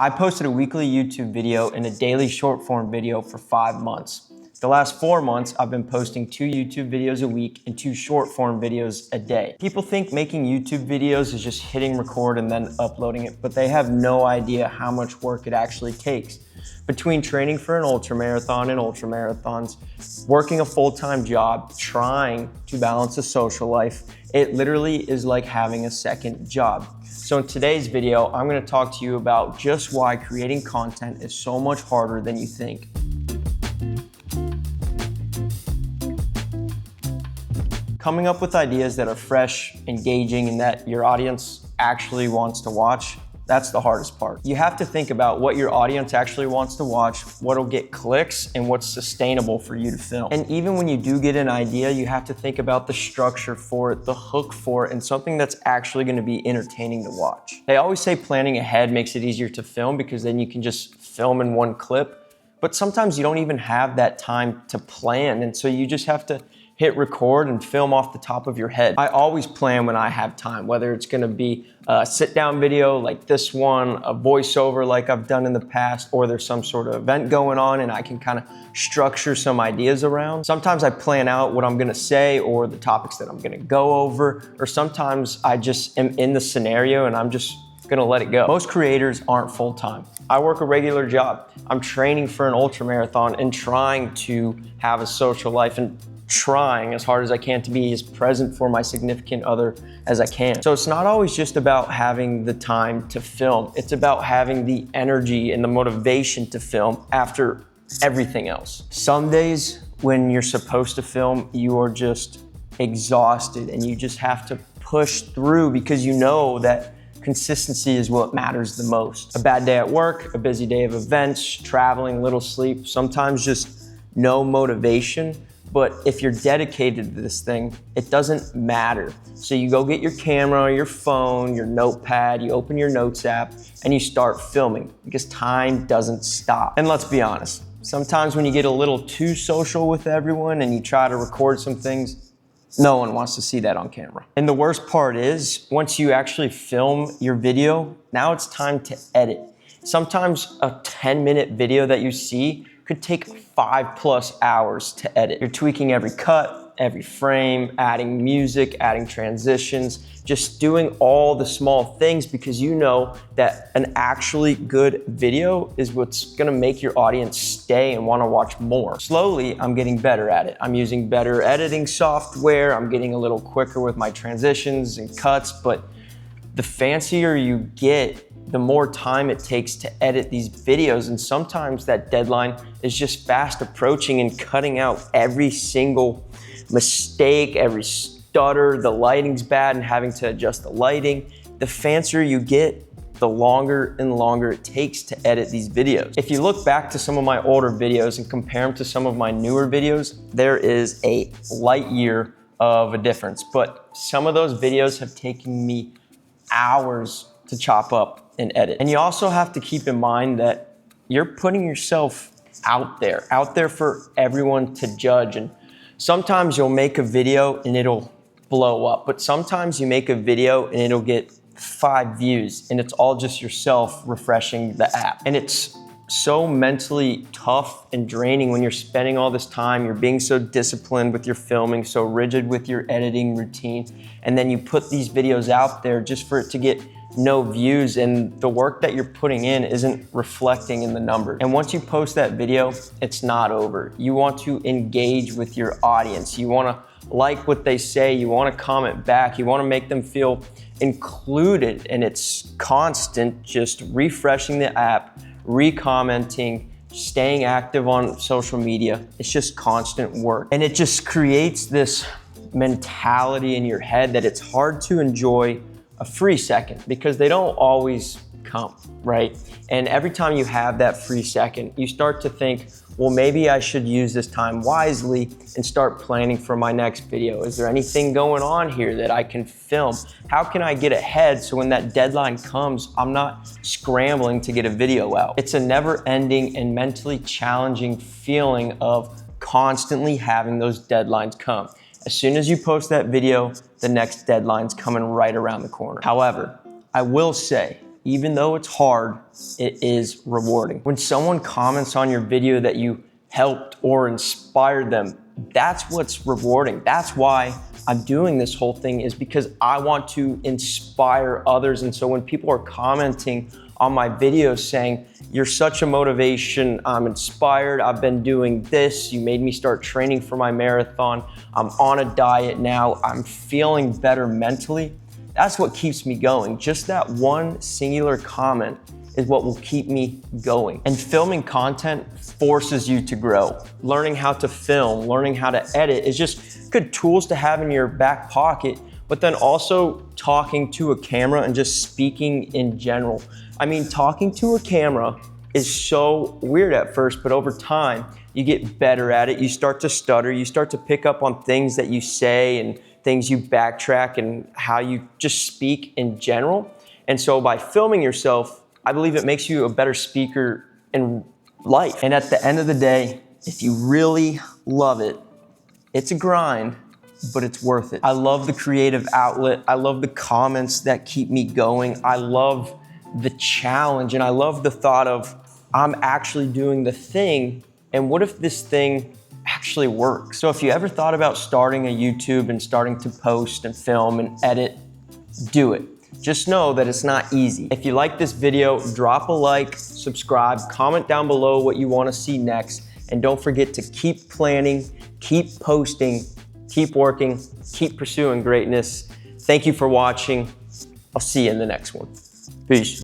I posted a weekly YouTube video and a daily short form video for 5 months. The last 4 months, I've been posting 2 YouTube videos a week and 2 short form videos a day. People think making YouTube videos is just hitting record and then uploading it, but they have no idea how much work it actually takes. Between training for an ultramarathon and ultramarathons, working a full-time job, trying to balance a social life, it literally is like having a second job. So in today's video, I'm gonna talk to you about just why creating content is so much harder than you think. Coming up with ideas that are fresh, engaging, and that your audience actually wants to watch, that's the hardest part. You have to think about what your audience actually wants to watch, what'll get clicks, and what's sustainable for you to film. And even when you do get an idea, you have to think about the structure for it, the hook for it, and something that's actually gonna be entertaining to watch. They always say planning ahead makes it easier to film because then you can just film in one clip, but sometimes you don't even have that time to plan, and so you just have to hit record and film off the top of your head. I always plan when I have time, whether it's gonna be a sit down video like this one, a voiceover like I've done in the past, or there's some sort of event going on and I can kind of structure some ideas around. Sometimes I plan out what I'm gonna say or the topics that I'm gonna go over, or sometimes I just am in the scenario and I'm just gonna let it go. Most creators aren't full-time. I work a regular job. I'm training for an ultramarathon and trying to have a social life and trying as hard as I can to be as present for my significant other as I can. So it's not always just about having the time to film. It's about having the energy and the motivation to film after everything else. Some days when you're supposed to film, you are just exhausted and you just have to push through because you know that consistency is what matters the most. A bad day at work, a busy day of events, traveling, little sleep, sometimes just no motivation. But if you're dedicated to this thing, it doesn't matter. So you go get your camera, your phone, your notepad, you open your notes app, and you start filming because time doesn't stop. And let's be honest, sometimes when you get a little too social with everyone and you try to record some things, no one wants to see that on camera. And the worst part is, once you actually film your video, now it's time to edit. Sometimes a 10-minute video that you see could take 5+ hours to edit. You're tweaking every cut, every frame, adding music, adding transitions, just doing all the small things because you know that an actually good video is what's gonna make your audience stay and wanna watch more. Slowly, I'm getting better at it. I'm using better editing software, I'm getting a little quicker with my transitions and cuts, but the fancier you get, the more time it takes to edit these videos. And sometimes that deadline is just fast approaching and cutting out every single mistake, every stutter, the lighting's bad and having to adjust the lighting. The fancier you get, the longer and longer it takes to edit these videos. If you look back to some of my older videos and compare them to some of my newer videos, there is a light year of a difference. But some of those videos have taken me hours to chop up and edit. And you also have to keep in mind that you're putting yourself out there for everyone to judge. And sometimes you'll make a video and it'll blow up, but sometimes you make a video and it'll get 5 views and it's all just yourself refreshing the app. And it's so mentally tough and draining when you're spending all this time, you're being so disciplined with your filming, so rigid with your editing routine, and then you put these videos out there just for it to get no views, and the work that you're putting in isn't reflecting in the numbers. And once you post that video, it's not over. You want to engage with your audience. You want to like what they say. You want to comment back. You want to make them feel included, and it's constant, just refreshing the app, re-commenting, staying active on social media. It's just constant work. And it just creates this mentality in your head that it's hard to enjoy a free second because they don't always come, right? And every time you have that free second, you start to think, well, maybe I should use this time wisely and start planning for my next video. Is there anything going on here that I can film? How can I get ahead so when that deadline comes, I'm not scrambling to get a video out? It's a never-ending and mentally challenging feeling of constantly having those deadlines come. As soon as you post that video, the next deadline's coming right around the corner. However, I will say, even though it's hard, it is rewarding. When someone comments on your video that you helped or inspired them, that's what's rewarding. That's why I'm doing this whole thing, is because I want to inspire others. And so when people are commenting on my videos saying, "You're such a motivation, I'm inspired, I've been doing this, you made me start training for my marathon, I'm on a diet now, I'm feeling better mentally," that's what keeps me going. Just that one singular comment is what will keep me going. And filming content forces you to grow. Learning how to film, learning how to edit is just good tools to have in your back pocket, but then also talking to a camera and just speaking in general. I mean, talking to a camera is so weird at first, but over time, you get better at it. You start to stutter, you start to pick up on things that you say and things you backtrack and how you just speak in general. And so by filming yourself, I believe it makes you a better speaker in life. And at the end of the day, if you really love it, it's a grind, but it's worth it. I love the creative outlet. I love the comments that keep me going. I love the challenge, and I love the thought of, I'm actually doing the thing, and what if this thing actually works? So if you ever thought about starting a YouTube and starting to post and film and edit, do it. Just know that it's not easy. If you like this video, drop a like, subscribe, comment down below what you want to see next, and don't forget to keep planning, keep posting, keep working, keep pursuing greatness. Thank you for watching. I'll see you in the next one. Peace.